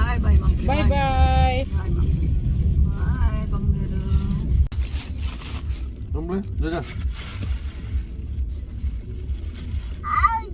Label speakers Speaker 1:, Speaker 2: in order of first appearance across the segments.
Speaker 1: ಬಾಯ್ ಬಾಯ್ ಮಕ್ಕಳು.
Speaker 2: ಬಾಯ್ ಬಾಯ್.
Speaker 1: ಬಾಯ್ ಬಂಗಾರು.
Speaker 2: Hi.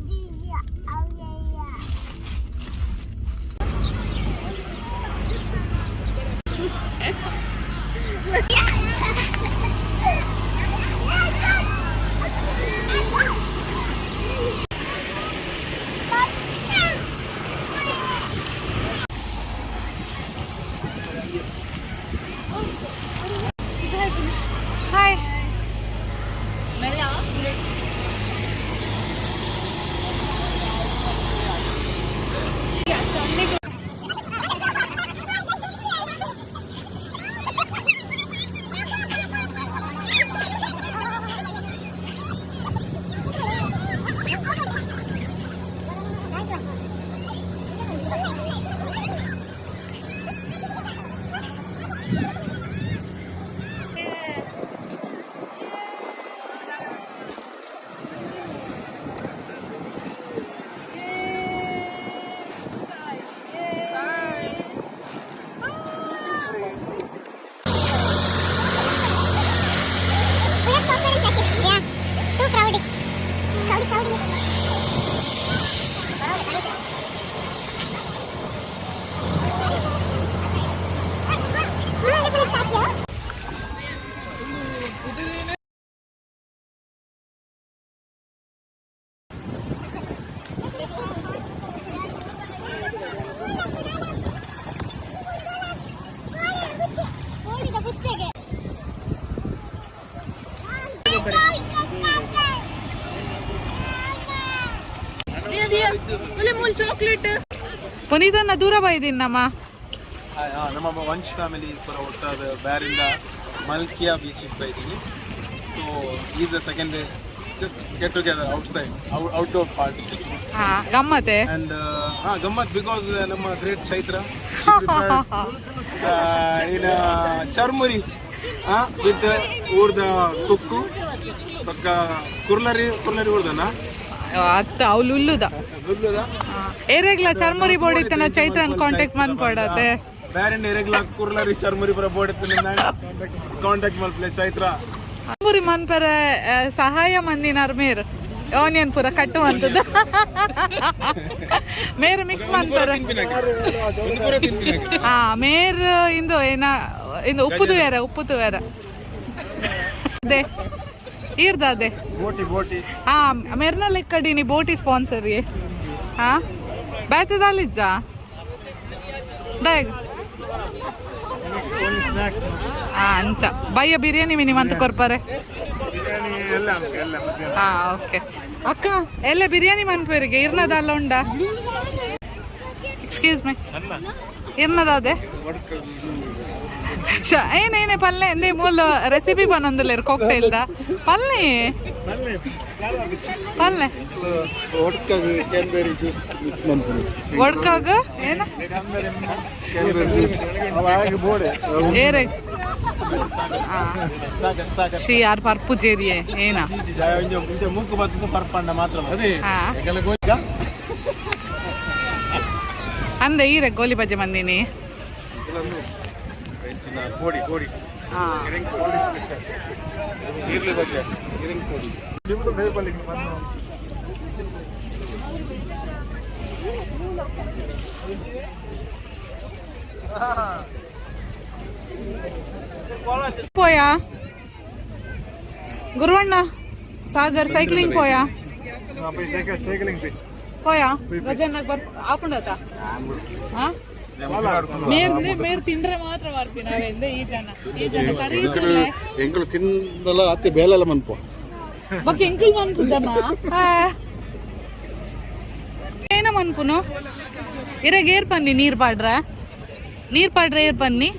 Speaker 2: Chocolate ಪುನೀತನ ದೂರ ಬೈದೀನಿ ನಮ್ಮ
Speaker 3: ವಂಶ್ ಫ್ಯಾಮಿಲಿ ಪೂರ ಒಟ್ಟಾದ ಬ್ಯಾರಿಂದ ಮಲ್ಕಿಯಾ ಬೀಚಿಗೆ ಬೈದೀನಿ. So is the second day just get together outside outdoor party
Speaker 2: ಗಮ್ಮತ್ತೆ
Speaker 3: ಅಂಡ್ ಗಮ್ಮತ್ ಬಿಕಾಸ್ ನಮ್ಮ great Chaitra in churmuri with ಊರ್ದ ಕುಕ್ಕು ಪಕ್ಕ ಕುರ್ಲರಿ ಊರ್ದನ
Speaker 2: ಅತ್ತ ಅವ್ಲು ಉಲ್ಲುದ ಏರೆಗ್ಲ ಚರ್ಮುರಿ ಬೋರ್ಡ್ ಇತ್ತನ ಚೈತ್ರನ್ ಕಾಂಟ್ಯಾಕ್ಟ್ ಮಾಡ್ಕೊಡತ್ತೆ
Speaker 3: ಬೇರೆ ಏರೆಗ್ಲ ಕುರ್ಲರಿ ಚರ್ಮುರಿ ಪುರ ಬೋರ್ಡ್ ಇತ್ತನ ಕಾಂಟ್ಯಾಕ್ಟ್ ಮಾಡ್ಪ್ಲೆ ಚೈತ್ರ
Speaker 2: ಚರ್ಮುರಿ ಮನ್ಪರ ಸಹಾಯ ಮಂದಿನಾರ್ ಮೇರ್ ಆನಿಯನ್ ಪೂರ ಕಟ್ಟುವಂತದ ಮೇರ್ ಮಿಕ್ಸ್ ಮನ್ಪರ ಮೇರ್ ಇಂದು ಏನ ಇಂದು ಉಪ್ಪುದು ಬೇರೆ ಅದೇ ಈರ್ದ ಅದೇ
Speaker 3: ಬೋಟಿ
Speaker 2: ಮೇರ್ನ ಲೆಕ್ಕಡಿನಿ ಬೋಟಿ ಸ್ಪಾನ್ಸರ್ ಬೇತದಲ್ಲಿಜ್ಜ ಡಾಗ್ ಅಂಚ ಬಯ್ಯ ಬಿರಿಯಾನಿ ಮಿನಿಮಂತ ಕೊರ್ಪಾರೆ ಓಕೆ ಅಕ್ಕ ಎಲ್ಲ ಬಿರಿಯಾನಿ ಮನ್ಪೇರಿಗೆ ಇರ್ನದಲ್ಲ ಉಂಡ ಎಕ್ಸ್ಕ್ಯೂಸ್ ಮೈ ಇರ್ನದಾದೆ ಏನೇನೆ ಪಲ್ಲೆ ಎಂದೇ ಮೂಲ ರೆಸಿಪಿ ಬನ್ನೊಂದಿಲ್ಲ ಕಾಕ್ಟೈಲ್ದ ಪಲ್ಲೆ ಒಡ್ಕಾಗ ಏನ ಏರೆ ಶ್ರೀ ಯಾರು ಪರ್ಪು ಜೇರಿಯೇ ಏನ ಅಂದೆ ಈರೆ ಗೋಲಿ ಬಜ್ಜೆ ಮಂದಿನಿ పోయా గురువಣ್ಣ సాగర్ సైక్లింగ్ పోయా పోయా గజన్నకు ఆపుండత ಮೇರ್ ತಿಂಡ್ರೆ ಮಾತ್ರ ಬರ್ತೀನಿ ನಾವೆಂದೆ ಈ ಜನ ಕರೀತಿಲ್ಲ
Speaker 4: ಎಂಕಲು ತಿನ್ನಲ ಅತ್ತೆ ಬೇಲಲ್ಲ ಮನ್ಪೋ
Speaker 2: ಬಕ್ಕೆ ಎಂಕಲ್ ಮನ್ಪು ಜನ ಏನ ಮನ್ಪುನು ಇರಗ ಏರ್ ಪನ್ನಿ ನೀರ್ ಪಾಡ್ರೆ ಏರ್ ಪನ್ನಿ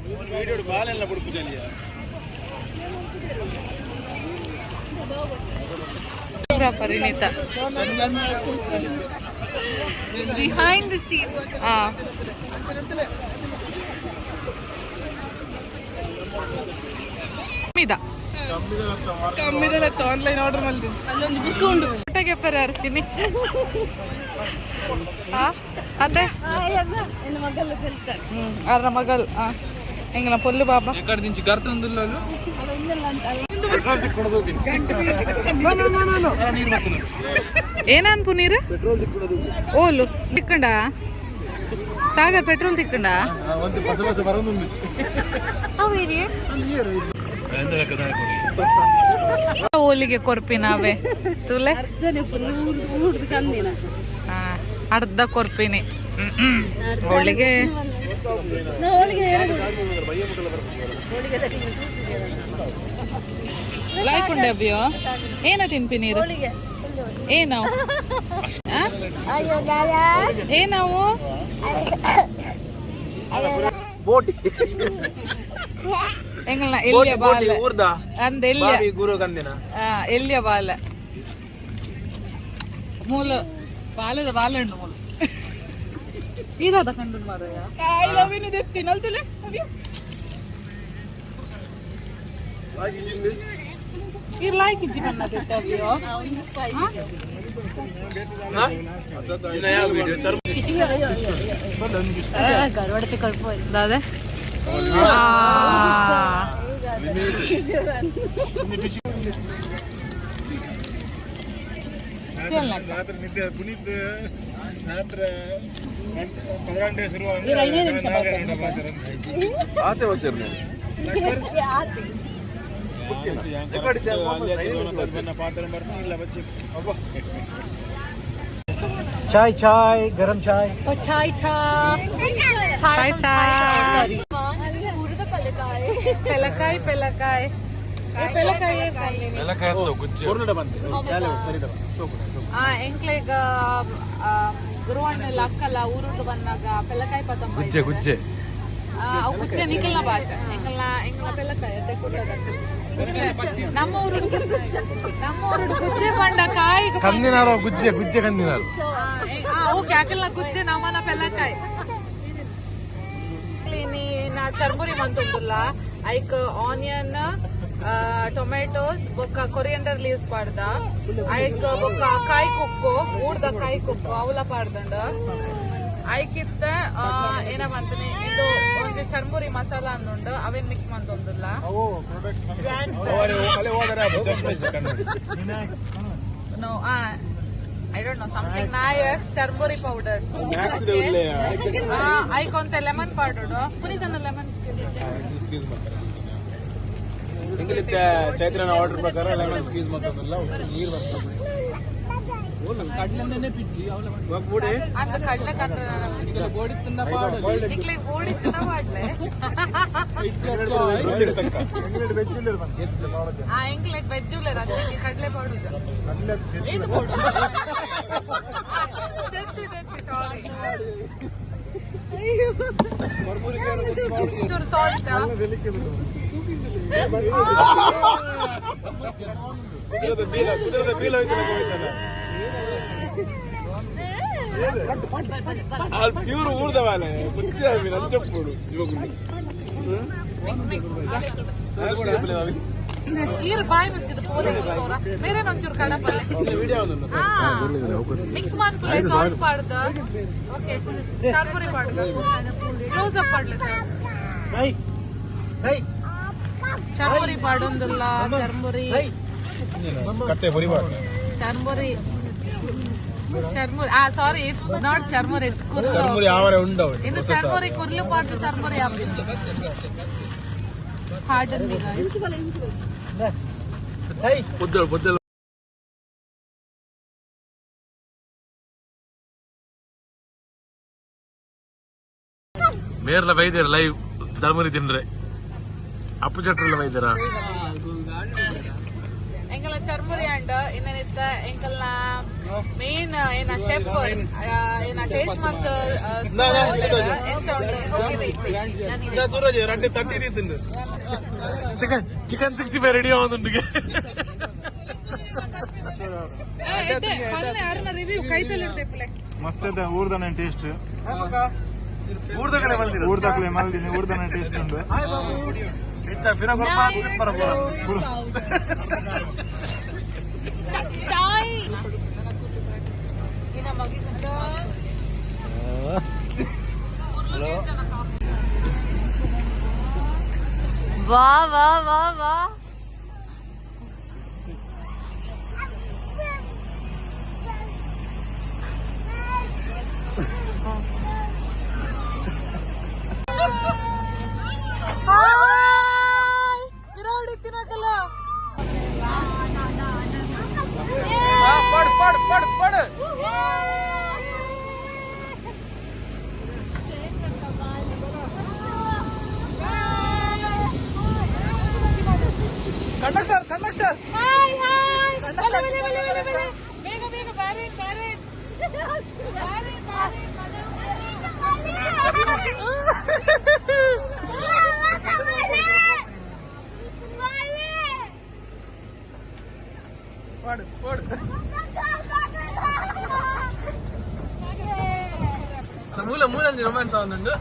Speaker 2: ಪರಿಣಿತ behind the scene ಕಮ್ಮಿದಲ್ಲ ಆನ್ಲೈನ್ ಆರ್ಡರ್ ಮಾಡಿದ್ದೀನಿ ಅಲ್ಲೊಂದು ಬುಕ್ ಉಂಟು ಫೋಟೋಗೆ ಫೆರ್ ಹಾರ್ತೀನಿ ಅತ್ತೆ అర్ర మగల్ ఎంగల పొల్లు బాబా
Speaker 5: ఎక్కడ నుంచి గర్తుందుల్లో
Speaker 2: ಏನನ್ಪು ನೀರು ಓಲು ತಿಕ್ಕಂಡ ಸಾಗರ್ ಪೆಟ್ರೋಲ್ ತಿಕ್ಕಂಡ ಓಲಿಗೆ ಕೊರ್ಪಿನವೆ ತುಲೆ ಅರ್ಧ ಕೊರ್ಪಿನಿ ಹೋಳಿಗೆ ಲಾಯ್ಕೊಂಡೆ ಅಬ್ಬಿಯೋ ಏನ ತಿನ್ಪಿ ನೀರು ಏನಾವು ಏನಾವು ಎಂಗಲ್ನ ಎಲ್ಲಿಯ ಬಾಲ ಅಂದ ಎಲ್ಲಿಯ ಬಾಲ ಮೂಲ ಬಾಲದ ಬಾಲಣ್ಣು ಮೂಲ ಇದಾದ ಕಂಡು ಮಾರಯ್ಯ ತಿನ್ನಲ್ತಿಲ್ಲ ಇರ್ಲಾಯ್ಕಿ ಜೀವನ ದಾದೆ
Speaker 6: चाय चाय गरम चाय
Speaker 2: चाय पेलकाय पेलकाय ಎಂಕ್ಲೆಗ ಗುರುವಣ್ಣೆಲ್ಲ ಅಕ್ಕಲ್ಲ ಊರುಟ್ಟು ಬಂದಾಗ ಪೆಲಕಾಯಿ ಪತಂಬ
Speaker 5: గుజ్జే
Speaker 2: ಅವು ಗುಜ್ಜೆ ನಿಖಲ್ನ ಭಾಷೆ ಎಂಗಲ್ನ ಪೆಲಕಾಯಿ ನಮ್ಮ ಊರು ಗುಜ್ಜೆ ಪಂಡ ಕಾಯಿ
Speaker 5: కందినారు గుజ్జే కందినారు
Speaker 2: ಅವು ಕ್ಯಾಕಲ್ನ ಗುಜ್ಜೆ ನಮ್ಮನ ಪೆಲಕಾಯಿ ನಾ ಚರ್ಮುರಿ ಮಂತುಲ್ಲ ಐಕ್ ಆನಿಯನ್ ಟೊಮೆಟೋಸ್ ಬೊಕ್ಕ ಕೊರಿಯಂಡರ್ ಲೀವ್ಸ್ ಪಾಡ್ದ ಐಕ್ ಬೊಕ್ಕ ಕಾಯಿ ಕುಕ್ಕು ಊರ್ದ ಕಾಯಿ ಕುಕ್ಕು ಅವಲ ಪಾಡ್ದಂಡ ಐಕಿತ್ತ ಏನ ಮಂತನಿ ಇದು ಒಂಜಿ ಚರ್ಮುರಿ ಮಸಾಲ ಅನ್ನುಂಡು ಅವೇನ್ ಮಿಕ್ಸ್ ಮಂತೊಂದುಲ್ಲ no I don't know, something Nayak Charmuri powder. I conte lemon powder. Punitana lemon squeeze.
Speaker 3: English ಚೈತ್ರನ ಆರ್ಡರ್ ಪ್ರಕಾರ ಲೆಮನ್ ಸ್ಕ್ವೀಸ್ ಮಾಡ್ತದಲ್ಲ ನೀರು ಬರ್ತದೆ
Speaker 5: కడ్లనే పిచ్చి
Speaker 2: అంత కడ్ల కంట్ర
Speaker 5: ఓడితున్న పాడలు
Speaker 2: ఇట్లా ఓడితున్న పాడలే
Speaker 5: it's your choice
Speaker 3: English veg ಇಲ್ಲ
Speaker 2: ಆ ಇಂಗ್ಲಿಷ್ ವೆಜ್ ಇಲ್ಲ ಅದಕ್ಕೆ ಕಡ್ಲೆ ಪಾಡು ಇದು ಪಾಡು ಸಾರಿ ಚೂರು ಸಾಲ್ಟ್
Speaker 3: ಕುದುರದ ಬೀಲ ಹೋಯ್ತಾನೆ ಪ್ಯೂರ್ ಊರ್ದವಾಲೆ ಕುಚ್ಚಿ ಅವಿ ನಂಚಪ್ಪೂಡು ಇವಾಗ
Speaker 2: ಈರು ಬಾಯಿ ಮುಚ್ಚಿದ ಪೋಲೆ ಕೂತವ್ರ ಬೇರೆ ಒಂಚೂರು ಕಡಪಲ್ಲ ಮಿಕ್ಸ್ ಮಾಡ್ಕೊಳ್ಳಿ ಸಾಲ್ಟ್ ಪಾಡ್ದ ಓಕೆ ಚಾರ್ಮುರಿ ಪಾಡ್ದ ಕ್ಲೋಸ್ ಅಪ್ ಪಾಡ್ಲಿ ಸರ್ ಚರ್ಮುರಿ ಪಾಡೊಂದಿಲ್ಲ ಚರ್ಮುರಿ
Speaker 3: ಕಟ್ಟೆ ಬರಿಬಾರ್ದು
Speaker 2: churmuri churmuri sorry it's not churmuri it's ಕುರ್ಲು
Speaker 3: ಚರ್ಮುರಿ ಆವರೆ ಉಂಡವ
Speaker 2: ಇನ್ನು ಚರ್ಮುರಿ ಕುರ್ಲು ಪಾಡ್ದು ಚರ್ಮುರಿ ಆಗ್ಬಿಟ್ಟು ಹಾರ್ಡನ್
Speaker 5: పొద్దులు ಮೇರ್ಲ ವೈದ್ಯರ ಲೈವ್ ಚರ್ಮುರಿ ತಿನ್ರೆ ಅಪ್ಪು ಚಟ್ರಲ್ಲ ವೈದ್ಯರ
Speaker 2: ಎಂಕಲ್ನ ಚರ್ಮುರಿ ಅಂಡ್ ಇನ್ನೇನಿತ್ತ ಎಂಕಲ್ನ ಮೇನ್ ಏನ ಶೆಫ್ ಏನ ಟೇಸ್ಟ್ ಮತ್ತು
Speaker 3: ಸೂರಜ್ ರೆಡ್ಡಿ ತಟ್ಟಿ ತಿಂದು
Speaker 5: ಚಿಕನ್ 65 ರೆಡಿ ಆಗುಂಡು
Speaker 2: ರಿವ್ಯೂ ಕೈತಲ್ಲಿ ಇರ್ತೇವೆ
Speaker 6: ಮಸ್ತ್ ಇದೆ ಊರ್ದನೆ ಟೇಸ್ಟ್
Speaker 5: ಊರ್ದಕಲೆ ಮಲ್ದಿರ
Speaker 6: ಊರ್ದಕಲೆ ಮಲ್ದಿನಿ ಊರ್ದನೆ ಟೇಸ್ಟ್ ಉಂಟು
Speaker 5: ಇತ್ತ ಬಿರಗೊರ ಪಾತ್ ಬರಬೋರ
Speaker 2: ಚಾಯ್ ಇನ ಮಗಿದ ವಾ ವಾ ವಾ ವಾ ತಿನ್ನಕಲ್ಲ ಪಡ್ ಪಡ್ ಪಡ್ ಪಡ್ ಕಂಡಕ್ಟರ್ ಕಂಡಕ್ಟರ್ ಬೇಗ ಬೇಗ ಬ್ಯಾರೇನ್ ಬ್ಯಾರೇನ್ ಮೂಲ ಮೂಲ ರೊಮ್ಯಾನ್ಸ್ ಆಗುന്നുಂಡು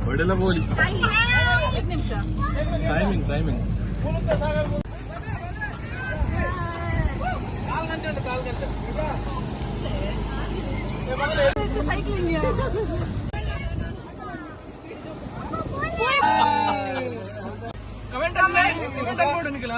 Speaker 2: ಒಳ್ಳೆಲ್ಲ ಬೋಲಿ ಟೈಮಿಂಗ್ ಟೈಮಿಂಗ್ ಕಮೆಂಟ್ ನೋಡು ನಿಖಿಲ